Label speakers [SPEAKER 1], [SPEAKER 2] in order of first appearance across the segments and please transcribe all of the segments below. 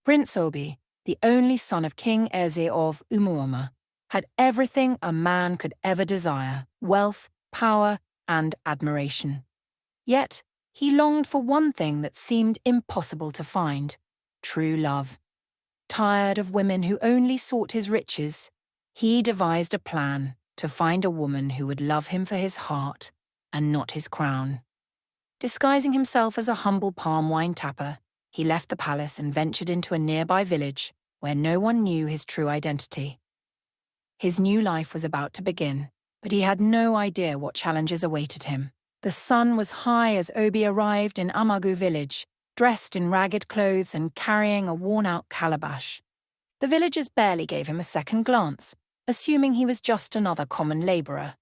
[SPEAKER 1] Prince Obi, the only son of King Eze of Umuoma, had everything a man could ever desire: wealth, power, and admiration. Yet, he longed for one thing that seemed impossible to find: true love. Tired of women who only sought his riches, he devised a plan to find a woman who would love him for his heart and not his crown. Disguising himself as a humble palm wine tapper, he left the palace and ventured into a nearby village where no one knew his true identity. His new life was about to begin, but he had no idea what challenges awaited him. The sun was high as Obi arrived in Amagu village, dressed in ragged clothes and carrying a worn-out calabash. The villagers barely gave him a second glance, assuming he was just another common labourer.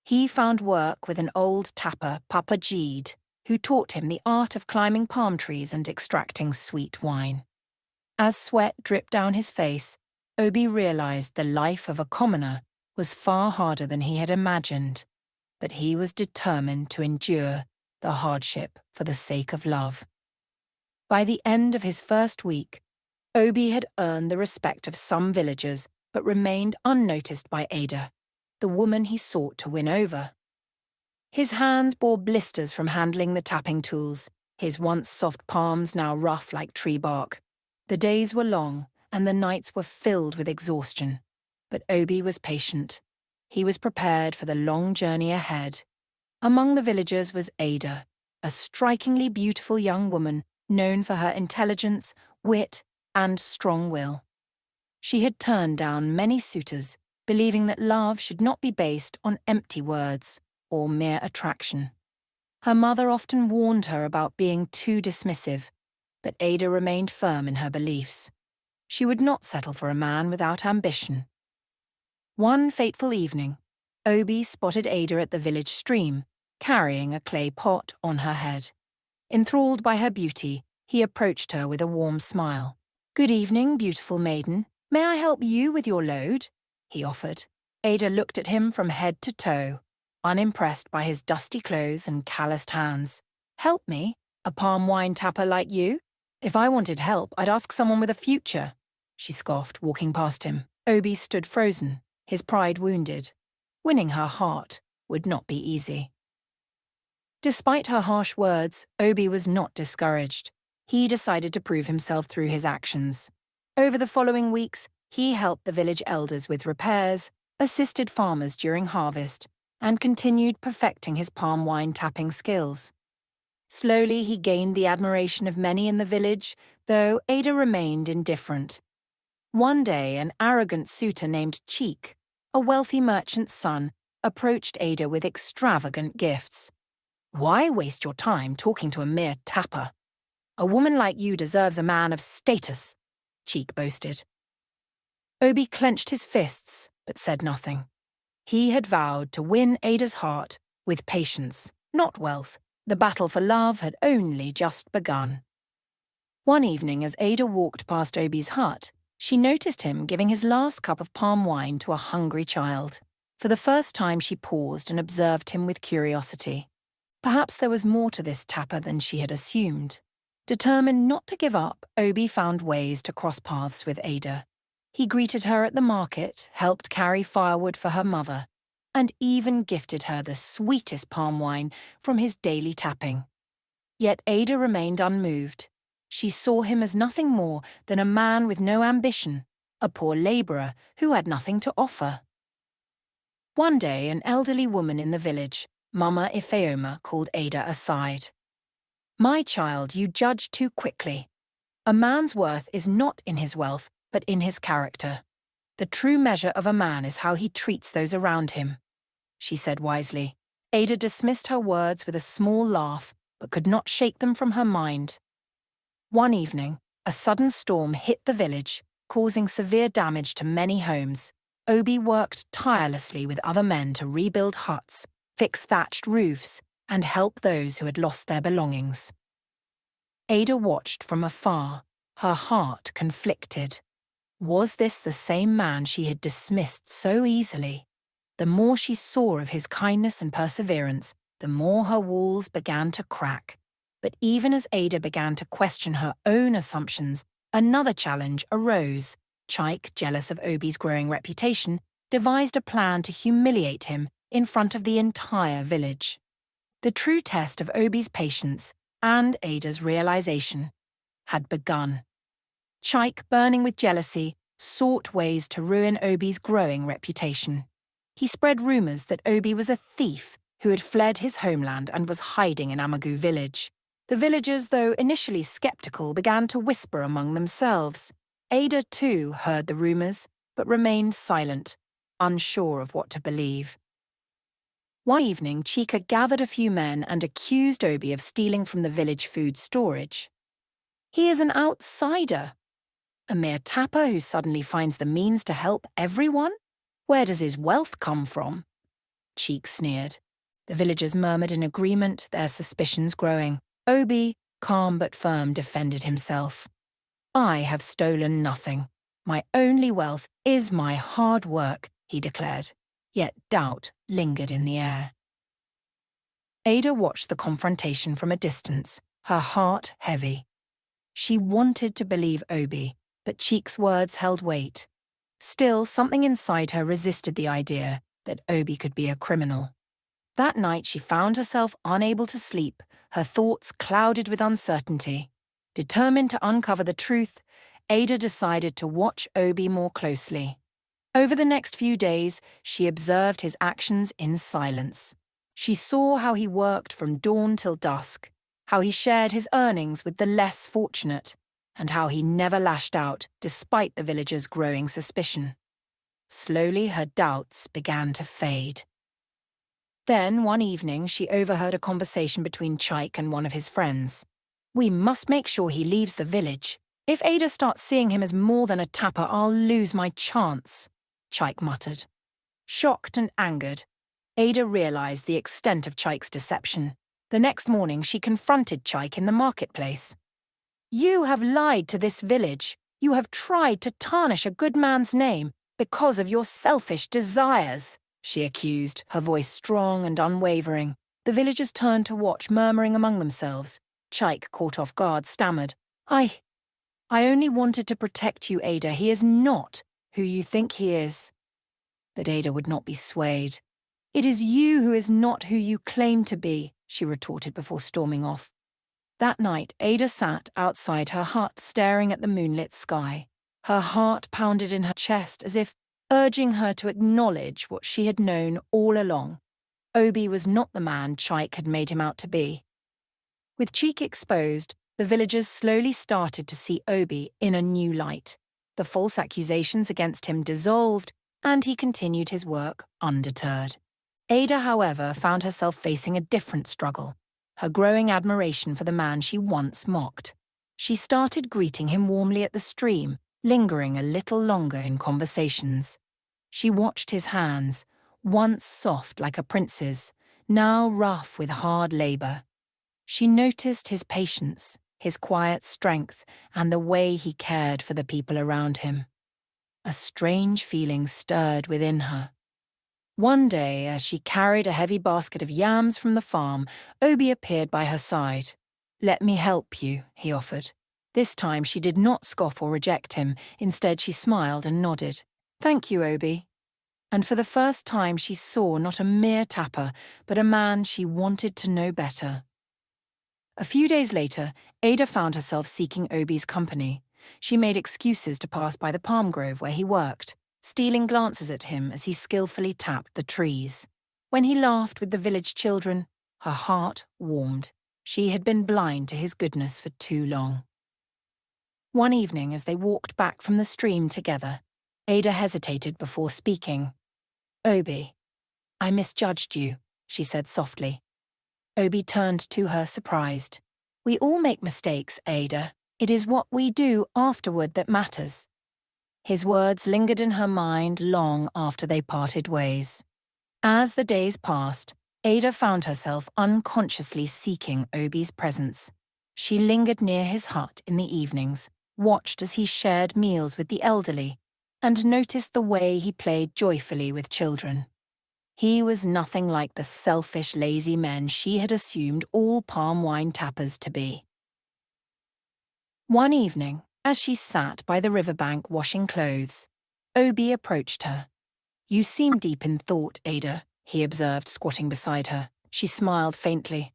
[SPEAKER 1] He found work with an old tapper, Papa Jeed, who taught him the art of climbing palm trees and extracting sweet wine. As sweat dripped down his face, Obi realised the life of a commoner was far harder than he had imagined, but he was determined to endure the hardship for the sake of love. By the end of his first week, Obi had earned the respect of some villagers but remained unnoticed by Ada, the woman he sought to win over. His hands bore blisters from handling the tapping tools, his once soft palms now rough like tree bark. The days were long, and the nights were filled with exhaustion. But Obi was patient. He was prepared for the long journey ahead. Among the villagers was Ada, a strikingly beautiful young woman known for her intelligence, wit, and strong will. She had turned down many suitors, believing that love should not be based on empty words or mere attraction. Her mother often warned her about being too dismissive, but Ada remained firm in her beliefs. She would not settle for a man without ambition. One fateful evening, Obi spotted Ada at the village stream, carrying a clay pot on her head. Enthralled by her beauty, he approached her with a warm smile. "Good evening, beautiful maiden. May I help you with your load?" he offered. Ada looked at him from head to toe, unimpressed by his dusty clothes and calloused hands. "Help me? A palm wine tapper like you? If I wanted help, I'd ask someone with a future," she scoffed, walking past him. Obi stood frozen, his pride wounded. Winning her heart would not be easy. Despite her harsh words, Obi was not discouraged. He decided to prove himself through his actions. Over the following weeks, he helped the village elders with repairs, assisted farmers during harvest, and continued perfecting his palm wine tapping skills. Slowly, he gained the admiration of many in the village, though Ada remained indifferent. One day, an arrogant suitor named Chike, a wealthy merchant's son, approached Ada with extravagant gifts. "Why waste your time talking to a mere tapper? A woman like you deserves a man of status," Chike boasted. Obi clenched his fists, but said nothing. He had vowed to win Ada's heart with patience, not wealth. The battle for love had only just begun. One evening, as Ada walked past Obi's hut, she noticed him giving his last cup of palm wine to a hungry child. For the first time, she paused and observed him with curiosity. Perhaps there was more to this tapper than she had assumed. Determined not to give up, Obi found ways to cross paths with Ada. He greeted her at the market, helped carry firewood for her mother, and even gifted her the sweetest palm wine from his daily tapping. Yet Ada remained unmoved. She saw him as nothing more than a man with no ambition, a poor labourer who had nothing to offer. One day, an elderly woman in the village, Mama Ifeoma, called Ada aside. "My child, you judge too quickly. A man's worth is not in his wealth, but in his character. The true measure of a man is how he treats those around him," she said wisely. Ada dismissed her words with a small laugh, but could not shake them from her mind. One evening, a sudden storm hit the village, causing severe damage to many homes. Obi worked tirelessly with other men to rebuild huts, fix thatched roofs, and help those who had lost their belongings. Ada watched from afar, her heart conflicted. Was this the same man she had dismissed so easily? The more she saw of his kindness and perseverance, the more her walls began to crack. But even as Ada began to question her own assumptions, Another challenge arose. Chike, jealous of Obi's growing reputation, devised a plan to humiliate him in front of the entire village. The true test of Obi's patience and Ada's realization had begun. Chike, burning with jealousy, sought ways to ruin Obi's growing reputation. He spread rumors that Obi was a thief who had fled his homeland and was hiding in Amagu village. The villagers, though initially skeptical, began to whisper among themselves. Ada, too, heard the rumors, but remained silent, unsure of what to believe. One evening, Chike gathered a few men and accused Obi of stealing from the village food storage. He is an outsider, a mere tapper who suddenly finds the means to help everyone? Where does his wealth come from? Chike sneered. The villagers murmured in agreement, their suspicions growing. Obi, calm but firm, defended himself. I have stolen nothing. My only wealth is my hard work, he declared. Yet doubt lingered in the air. Ada watched the confrontation from a distance, her heart heavy. She wanted to believe Obi, but Chike's words held weight. Still, something inside her resisted the idea that Obi could be a criminal. That night she found herself unable to sleep, her thoughts clouded with uncertainty. Determined to uncover the truth, Ada decided to watch Obi more closely. Over the next few days, she observed his actions in silence. She saw how he worked from dawn till dusk, how he shared his earnings with the less fortunate, and how he never lashed out despite the villagers' growing suspicion. Slowly her doubts began to fade. Then, one evening, she overheard a conversation between Chike and one of his friends. We must make sure he leaves the village. If Ada starts seeing him as more than a tapper, I'll lose my chance, Chike muttered. Shocked and angered, Ada realized the extent of Chike's deception. The next morning, she confronted Chike in the marketplace. You have lied to this village. You have tried to tarnish a good man's name because of your selfish desires, she accused, her voice strong and unwavering. The villagers turned to watch, murmuring among themselves. Chike, caught off guard, stammered. I only wanted to protect you, Ada. He is not who you think he is. But Ada would not be swayed. It is you who is not who you claim to be, she retorted before storming off. That night, Ada sat outside her hut staring at the moonlit sky. Her heart pounded in her chest as if urging her to acknowledge what she had known all along. Obi was not the man Chike had made him out to be. With Chike exposed, the villagers slowly started to see Obi in a new light. The false accusations against him dissolved, and he continued his work undeterred. Ada, however, found herself facing a different struggle, her growing admiration for the man she once mocked. She started greeting him warmly at the stream, lingering a little longer in conversations. She watched his hands, once soft like a prince's, now rough with hard labor. She noticed his patience, his quiet strength, and the way he cared for the people around him. A strange feeling stirred within her. One day, as she carried a heavy basket of yams from the farm, Obi appeared by her side. Let me help you, he offered. This time she did not scoff or reject him. Instead, she smiled and nodded. Thank you, Obi. And for the first time she saw not a mere tapper, but a man she wanted to know better. A few days later, Ada found herself seeking Obi's company. She made excuses to pass by the palm grove where he worked, stealing glances at him as he skillfully tapped the trees. When he laughed with the village children, her heart warmed. She had been blind to his goodness for too long. One evening, as they walked back from the stream together, Ada hesitated before speaking. Obi, I misjudged you, she said softly. Obi turned to her surprised. We all make mistakes, Ada. It is what we do afterward that matters. His words lingered in her mind long after they parted ways. As the days passed, Ada found herself unconsciously seeking Obi's presence. She lingered near his hut in the evenings, watched as he shared meals with the elderly, and noticed the way he played joyfully with children. He was nothing like the selfish, lazy men she had assumed all Palmwine tappers to be. One evening, As she sat by the riverbank washing clothes, Obi approached her. "You seem deep in thought, Ada," he observed, squatting beside her. She smiled faintly.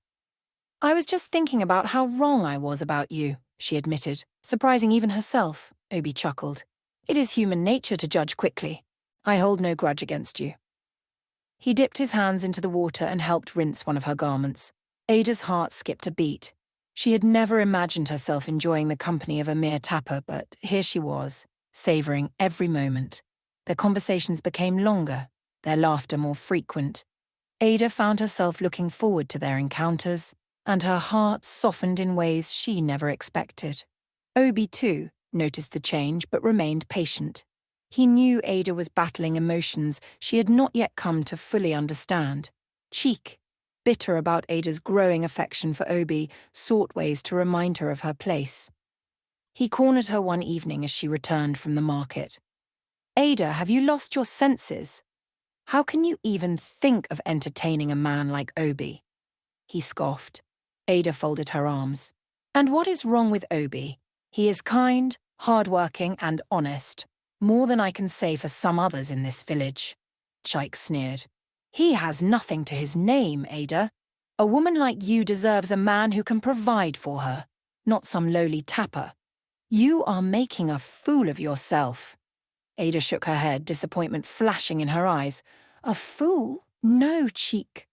[SPEAKER 1] "I was just thinking about how wrong I was about you," she admitted, surprising even herself. Obi chuckled. "It is human nature to judge quickly. I hold no grudge against you." He dipped his hands into the water and helped rinse one of her garments. Ada's heart skipped a beat. She had never imagined herself enjoying the company of a mere tapper, but here she was, savouring every moment. Their conversations became longer, their laughter more frequent. Ada found herself looking forward to their encounters, and her heart softened in ways she never expected. Obi, too, noticed the change but remained patient. He knew Ada was battling emotions she had not yet come to fully understand. Chike, bitter about Ada's growing affection for Obi, sought ways to remind her of her place. He cornered her one evening as she returned from the market. "Ada, have you lost your senses? How can you even think of entertaining a man like Obi?" He scoffed. Ada folded her arms. "And what is wrong with Obi? He is kind, hard-working, and honest. More than I can say for some others in this village." Chike sneered. "He has nothing to his name, Ada. A woman like you deserves a man who can provide for her, not some lowly tapper. You are making a fool of yourself." Ada shook her head, disappointment flashing in her eyes. "A fool? No, Chike.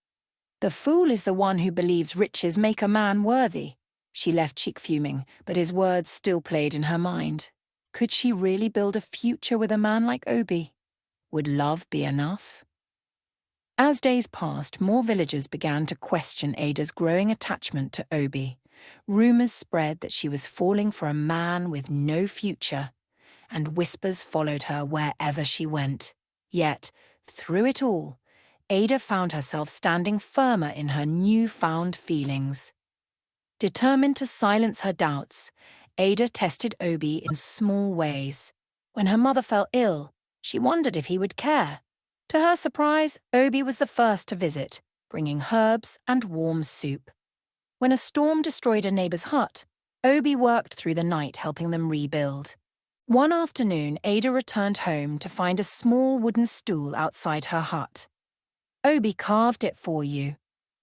[SPEAKER 1] The fool is the one who believes riches make a man worthy." She left Chike fuming, but his words still played in her mind. Could she really build a future with a man like Obi? Would love be enough? As days passed, more villagers began to question Ada's growing attachment to Obi. Rumours spread that she was falling for a man with no future, and whispers followed her wherever she went. Yet, through it all, Ada found herself standing firmer in her newfound feelings. Determined to silence her doubts, Ada tested Obi in small ways. When her mother fell ill, she wondered if he would care. To her surprise, Obi was the first to visit, bringing herbs and warm soup. When a storm destroyed a neighbour's hut, Obi worked through the night helping them rebuild. One afternoon, Ada returned home to find a small wooden stool outside her hut. "Obi carved it for you,"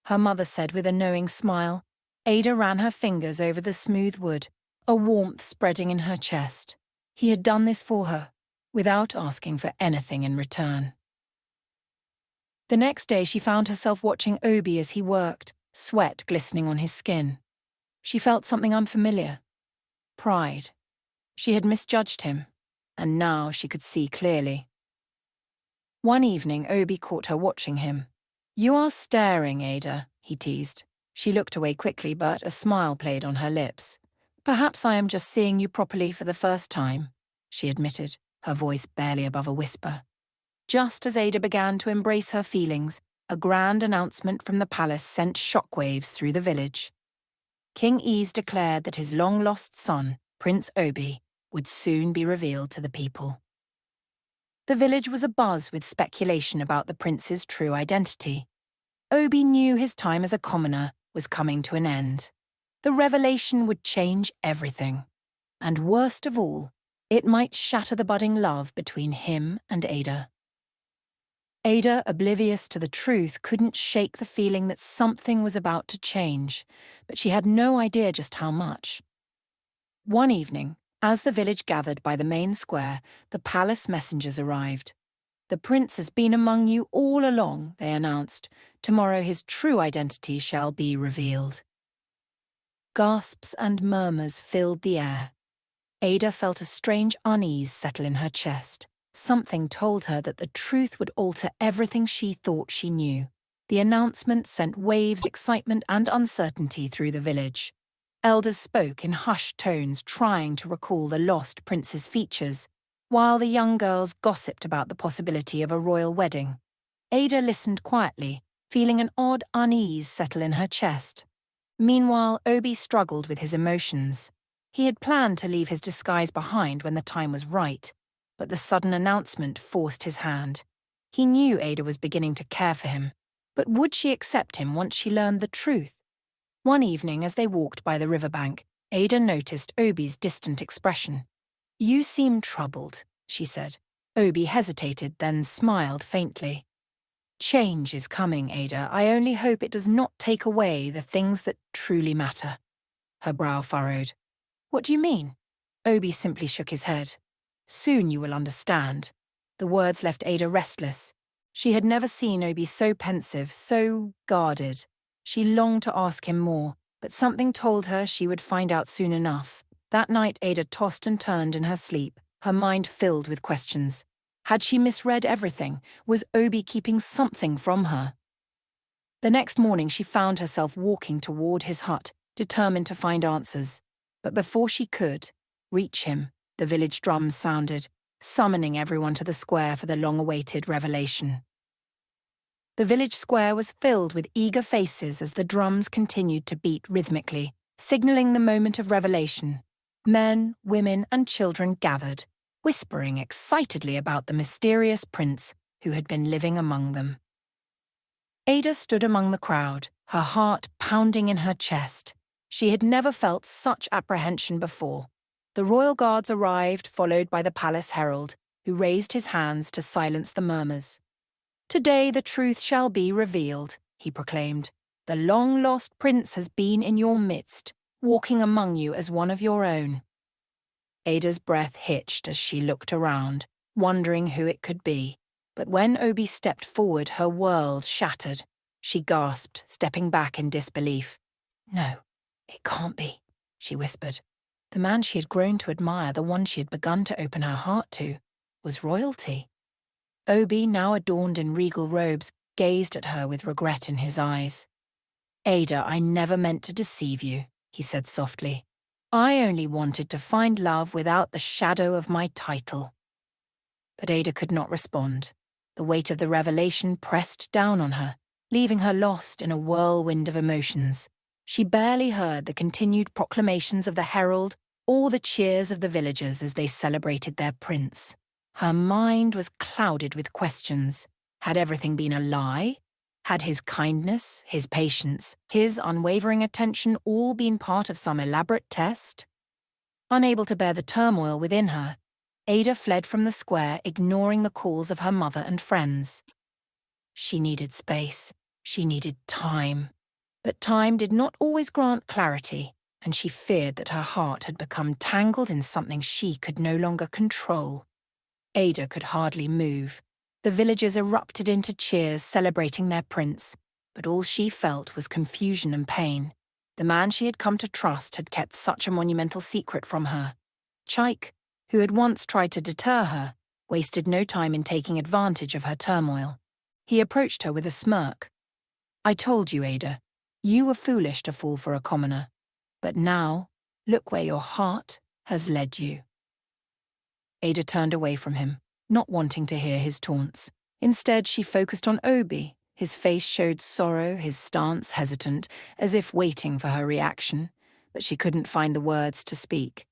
[SPEAKER 1] her mother said with a knowing smile. Ada ran her fingers over the smooth wood, a warmth spreading in her chest. He had done this for her, without asking for anything in return. The next day she found herself watching Obi as he worked, sweat glistening on his skin. She felt something unfamiliar. Pride. She had misjudged him, and now she could see clearly. One evening, Obi caught her watching him. "You are staring, Ada," he teased. She looked away quickly, but a smile played on her lips. "Perhaps I am just seeing you properly for the first time," she admitted, her voice barely above a whisper. Just as Ada began to embrace her feelings, a grand announcement from the palace sent shockwaves through the village. King Eze declared that his long-lost son, Prince Obi, would soon be revealed to the people. The village was abuzz with speculation about the prince's true identity. Obi knew his time as a commoner was coming to an end. The revelation would change everything. And worst of all, it might shatter the budding love between him and Ada. Ada, oblivious to the truth, couldn't shake the feeling that something was about to change, but she had no idea just how much. One evening, as the village gathered by the main square, the palace messengers arrived. "The prince has been among you all along," they announced. "Tomorrow his true identity shall be revealed." Gasps and murmurs filled the air. Ada felt a strange unease settle in her chest. Something told her that the truth would alter everything she thought she knew. The announcement sent waves of excitement and uncertainty through the village. Elders spoke in hushed tones, trying to recall the lost prince's features, while the young girls gossiped about the possibility of a royal wedding. Ada listened quietly, feeling an odd unease settle in her chest. Meanwhile, Obi struggled with his emotions. He had planned to leave his disguise behind when the time was right, but the sudden announcement forced his hand. He knew Ada was beginning to care for him, but would she accept him once she learned the truth? One evening, as they walked by the riverbank, Ada noticed Obi's distant expression. "You seem troubled," she said. Obi hesitated, then smiled faintly. "Change is coming, Ada. I only hope it does not take away the things that truly matter." Her brow furrowed. "What do you mean?" Obi simply shook his head. "Soon you will understand." The words left Ada restless. She had never seen Obi so pensive, so guarded. She longed to ask him more, but something told her she would find out soon enough. That night Ada tossed and turned in her sleep, her mind filled with questions. Had she misread everything? Was Obi keeping something from her? The next morning she found herself walking toward his hut, determined to find answers. But before she could reach him, the village drums sounded, summoning everyone to the square for the long-awaited revelation. The village square was filled with eager faces as the drums continued to beat rhythmically, signaling the moment of revelation. Men, women, and children gathered, whispering excitedly about the mysterious prince who had been living among them. Ada stood among the crowd, her heart pounding in her chest. She had never felt such apprehension before. The royal guards arrived, followed by the palace herald, who raised his hands to silence the murmurs. "Today the truth shall be revealed," he proclaimed. "The long-lost prince has been in your midst, walking among you as one of your own." Ada's breath hitched as she looked around, wondering who it could be. But when Obi stepped forward, her world shattered. She gasped, stepping back in disbelief. "No, it can't be," she whispered. The man she had grown to admire, the one she had begun to open her heart to, was royalty. Obi, now adorned in regal robes, gazed at her with regret in his eyes. "Ada, I never meant to deceive you," he said softly. "I only wanted to find love without the shadow of my title." But Ada could not respond. The weight of the revelation pressed down on her, leaving her lost in a whirlwind of emotions. She barely heard the continued proclamations of the herald or the cheers of the villagers as they celebrated their prince. Her mind was clouded with questions. Had everything been a lie? Had his kindness, his patience, his unwavering attention all been part of some elaborate test? Unable to bear the turmoil within her, Ada fled from the square, ignoring the calls of her mother and friends. She needed space. She needed time. But time did not always grant clarity, and she feared that her heart had become tangled in something she could no longer control. Ada could hardly move. The villagers erupted into cheers celebrating their prince, but all she felt was confusion and pain. The man she had come to trust had kept such a monumental secret from her. Chike, who had once tried to deter her, wasted no time in taking advantage of her turmoil. He approached her with a smirk. "I told you, Ada. You were foolish to fall for a commoner. But now, look where your heart has led you." Ada turned away from him, not wanting to hear his taunts. Instead, she focused on Obi. His face showed sorrow, his stance hesitant, as if waiting for her reaction, but she couldn't find the words to speak.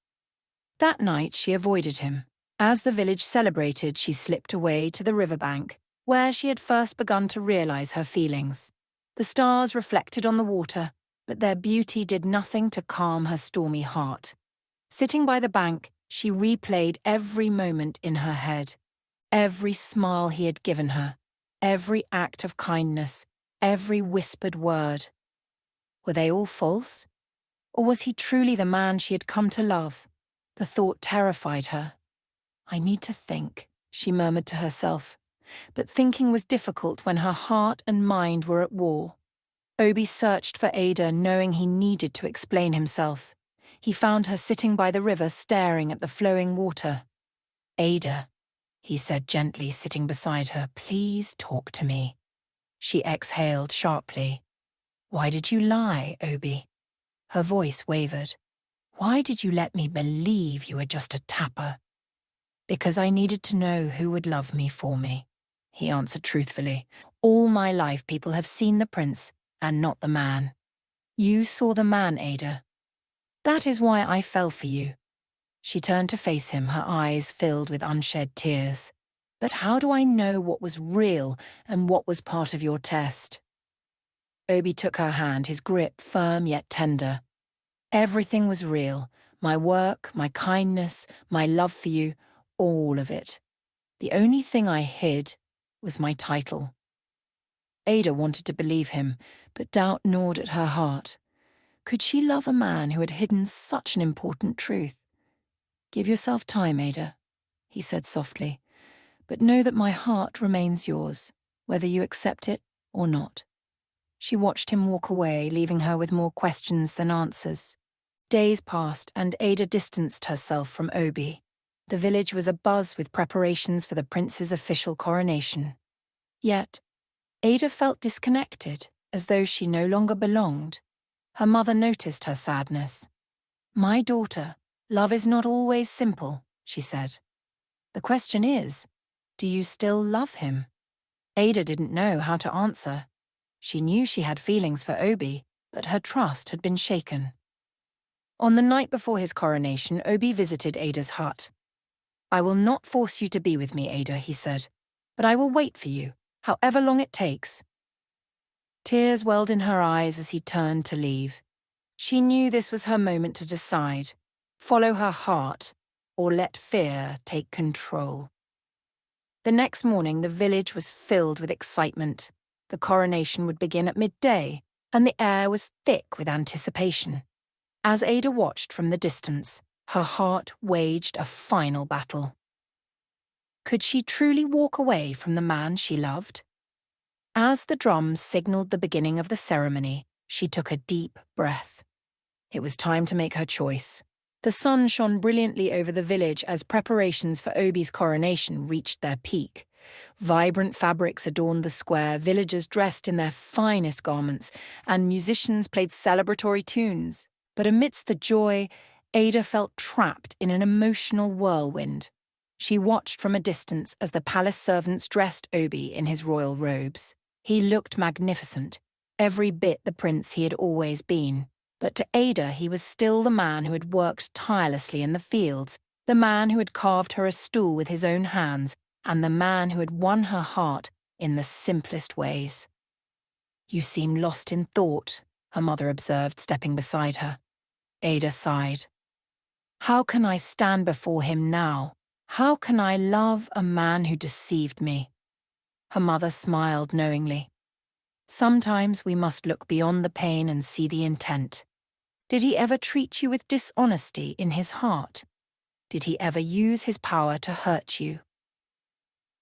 [SPEAKER 1] That night, she avoided him. As the village celebrated, she slipped away to the riverbank, where she had first begun to realize her feelings. The stars reflected on the water, but their beauty did nothing to calm her stormy heart. Sitting by the bank, she replayed every moment in her head. Every smile he had given her, every act of kindness, every whispered word. Were they all false? Or was he truly the man she had come to love? The thought terrified her. "I need to think," she murmured to herself. But thinking was difficult when her heart and mind were at war. Obi searched for Ada, knowing he needed to explain himself. He found her sitting by the river, staring at the flowing water. "Ada," he said gently, sitting beside her, "please talk to me." She exhaled sharply. "Why did you lie, Obi?" Her voice wavered. "Why did you let me believe you were just a tapper?" "Because I needed to know who would love me for me," he answered truthfully. "All my life people have seen the prince and not the man. You saw the man, Ada. That is why I fell for you." She turned to face him, her eyes filled with unshed tears. "But how do I know what was real and what was part of your test?" Obi took her hand, his grip firm yet tender. Everything was real. My work, my kindness, my love for you, all of it. The only thing I hid was my title. Ada wanted to believe him, but doubt gnawed at her heart. Could she love a man who had hidden such an important truth? "Give yourself time, Ada," he said softly, "but know that my heart remains yours, whether you accept it or not." She watched him walk away, leaving her with more questions than answers. Days passed, and Ada distanced herself from Obi. The village was abuzz with preparations for the prince's official coronation. Yet, Ada felt disconnected, as though she no longer belonged. Her mother noticed her sadness. "My daughter, love is not always simple," she said. "The question is, do you still love him?" Ada didn't know how to answer. She knew she had feelings for Obi, but her trust had been shaken. On the night before his coronation, Obi visited Ada's hut. "I will not force you to be with me, Ada," he said, "but I will wait for you, however long it takes." Tears welled in her eyes as he turned to leave. She knew this was her moment to decide, follow her heart, or let fear take control. The next morning, the village was filled with excitement. The coronation would begin at midday, and the air was thick with anticipation. As Ada watched from the distance, her heart waged a final battle. Could she truly walk away from the man she loved? As the drums signaled the beginning of the ceremony, she took a deep breath. It was time to make her choice. The sun shone brilliantly over the village as preparations for Obi's coronation reached their peak. Vibrant fabrics adorned the square, villagers dressed in their finest garments, and musicians played celebratory tunes. But amidst the joy, Ada felt trapped in an emotional whirlwind. She watched from a distance as the palace servants dressed Obi in his royal robes. He looked magnificent, every bit the prince he had always been. But to Ada, he was still the man who had worked tirelessly in the fields, the man who had carved her a stool with his own hands, and the man who had won her heart in the simplest ways. "You seem lost in thought," her mother observed, stepping beside her. Ada sighed. "How can I stand before him now? How can I love a man who deceived me?" Her mother smiled knowingly. "Sometimes we must look beyond the pain and see the intent. Did he ever treat you with dishonesty in his heart? Did he ever use his power to hurt you?"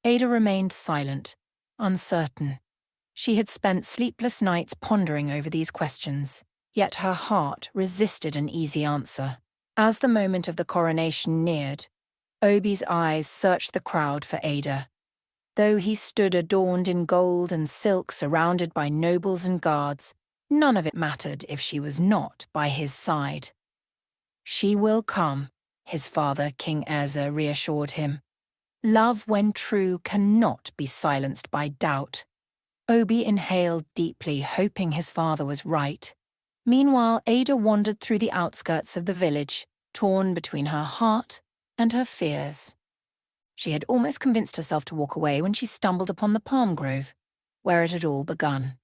[SPEAKER 1] Ada remained silent, uncertain. She had spent sleepless nights pondering over these questions, yet her heart resisted an easy answer. As the moment of the coronation neared, Obi's eyes searched the crowd for Ada. Though he stood adorned in gold and silk surrounded by nobles and guards, none of it mattered if she was not by his side. "She will come," his father, King Eze, reassured him. "Love, when true, cannot be silenced by doubt." Obi inhaled deeply, hoping his father was right. Meanwhile, Ada wandered through the outskirts of the village, torn between her heart and her fears. She had almost convinced herself to walk away when she stumbled upon the palm grove, where it had all begun.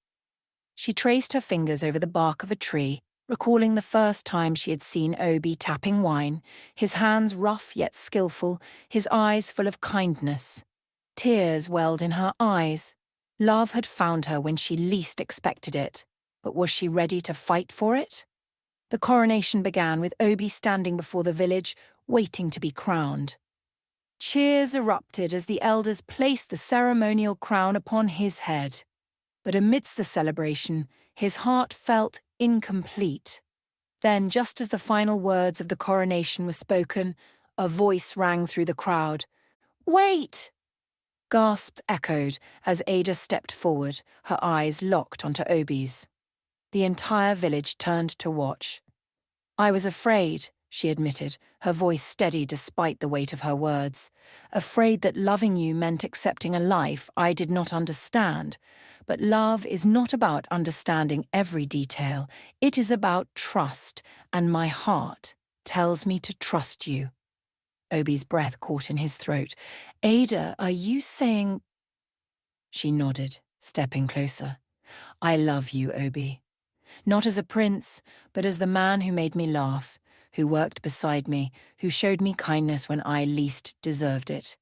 [SPEAKER 1] She traced her fingers over the bark of a tree, recalling the first time she had seen Obi tapping wine, his hands rough yet skillful, his eyes full of kindness. Tears welled in her eyes. Love had found her when she least expected it, but was she ready to fight for it? The coronation began with Obi standing before the village, waiting to be crowned. Cheers erupted as the elders placed the ceremonial crown upon his head. But amidst the celebration, his heart felt incomplete. Then, just as the final words of the coronation were spoken, a voice rang through the crowd. "Wait!" Gasps echoed as Ada stepped forward, her eyes locked onto Obi's. The entire village turned to watch. "I was afraid," she admitted, her voice steady despite the weight of her words. "Afraid that loving you meant accepting a life I did not understand. But love is not about understanding every detail. It is about trust, and my heart tells me to trust you." Obi's breath caught in his throat. "Ada, are you saying—" She nodded, stepping closer. "I love you, Obi. not as a prince, but as the man who made me laugh, who worked beside me, who showed me kindness when I least deserved it."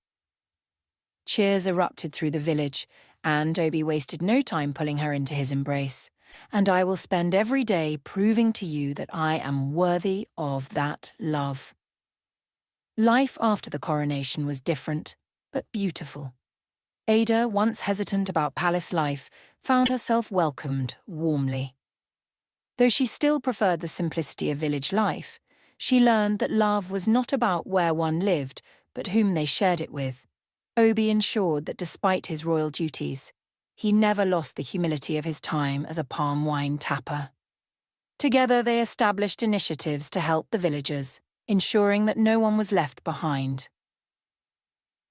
[SPEAKER 1] Cheers erupted through the village, and Obi wasted no time pulling her into his embrace. "And I will spend every day proving to you that I am worthy of that love." Life after the coronation was different, but beautiful. Ada, once hesitant about palace life, found herself welcomed warmly. Though she still preferred the simplicity of village life, she learned that love was not about where one lived, but whom they shared it with. Obi ensured that despite his royal duties, he never lost the humility of his time as a palm wine tapper. Together they established initiatives to help the villagers, ensuring that no one was left behind.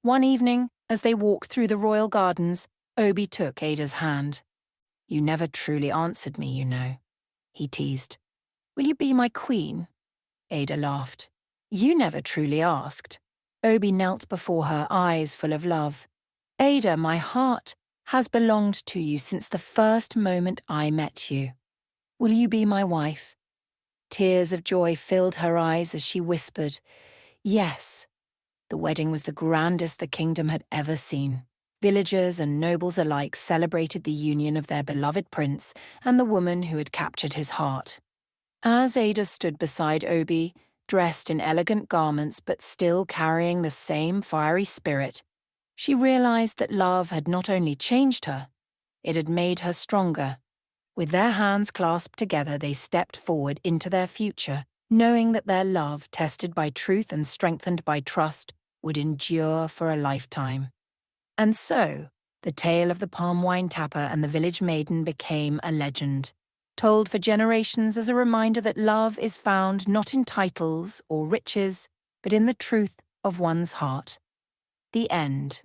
[SPEAKER 1] One evening, as they walked through the royal gardens, Obi took Ada's hand. "You never truly answered me, you know," he teased. "Will you be my queen?" Ada laughed. "You never truly asked." Obi knelt before her, eyes full of love. "Ada, my heart has belonged to you since the first moment I met you. Will you be my wife?" Tears of joy filled her eyes as she whispered, "Yes." The wedding was the grandest the kingdom had ever seen. Villagers and nobles alike celebrated the union of their beloved prince and the woman who had captured his heart. As Ada stood beside Obi, dressed in elegant garments but still carrying the same fiery spirit, she realized that love had not only changed her, it had made her stronger. With their hands clasped together, they stepped forward into their future, knowing that their love, tested by truth and strengthened by trust, would endure for a lifetime. And so, the tale of the palm wine tapper and the village maiden became a legend, told for generations as a reminder that love is found not in titles or riches, but in the truth of one's heart. The end.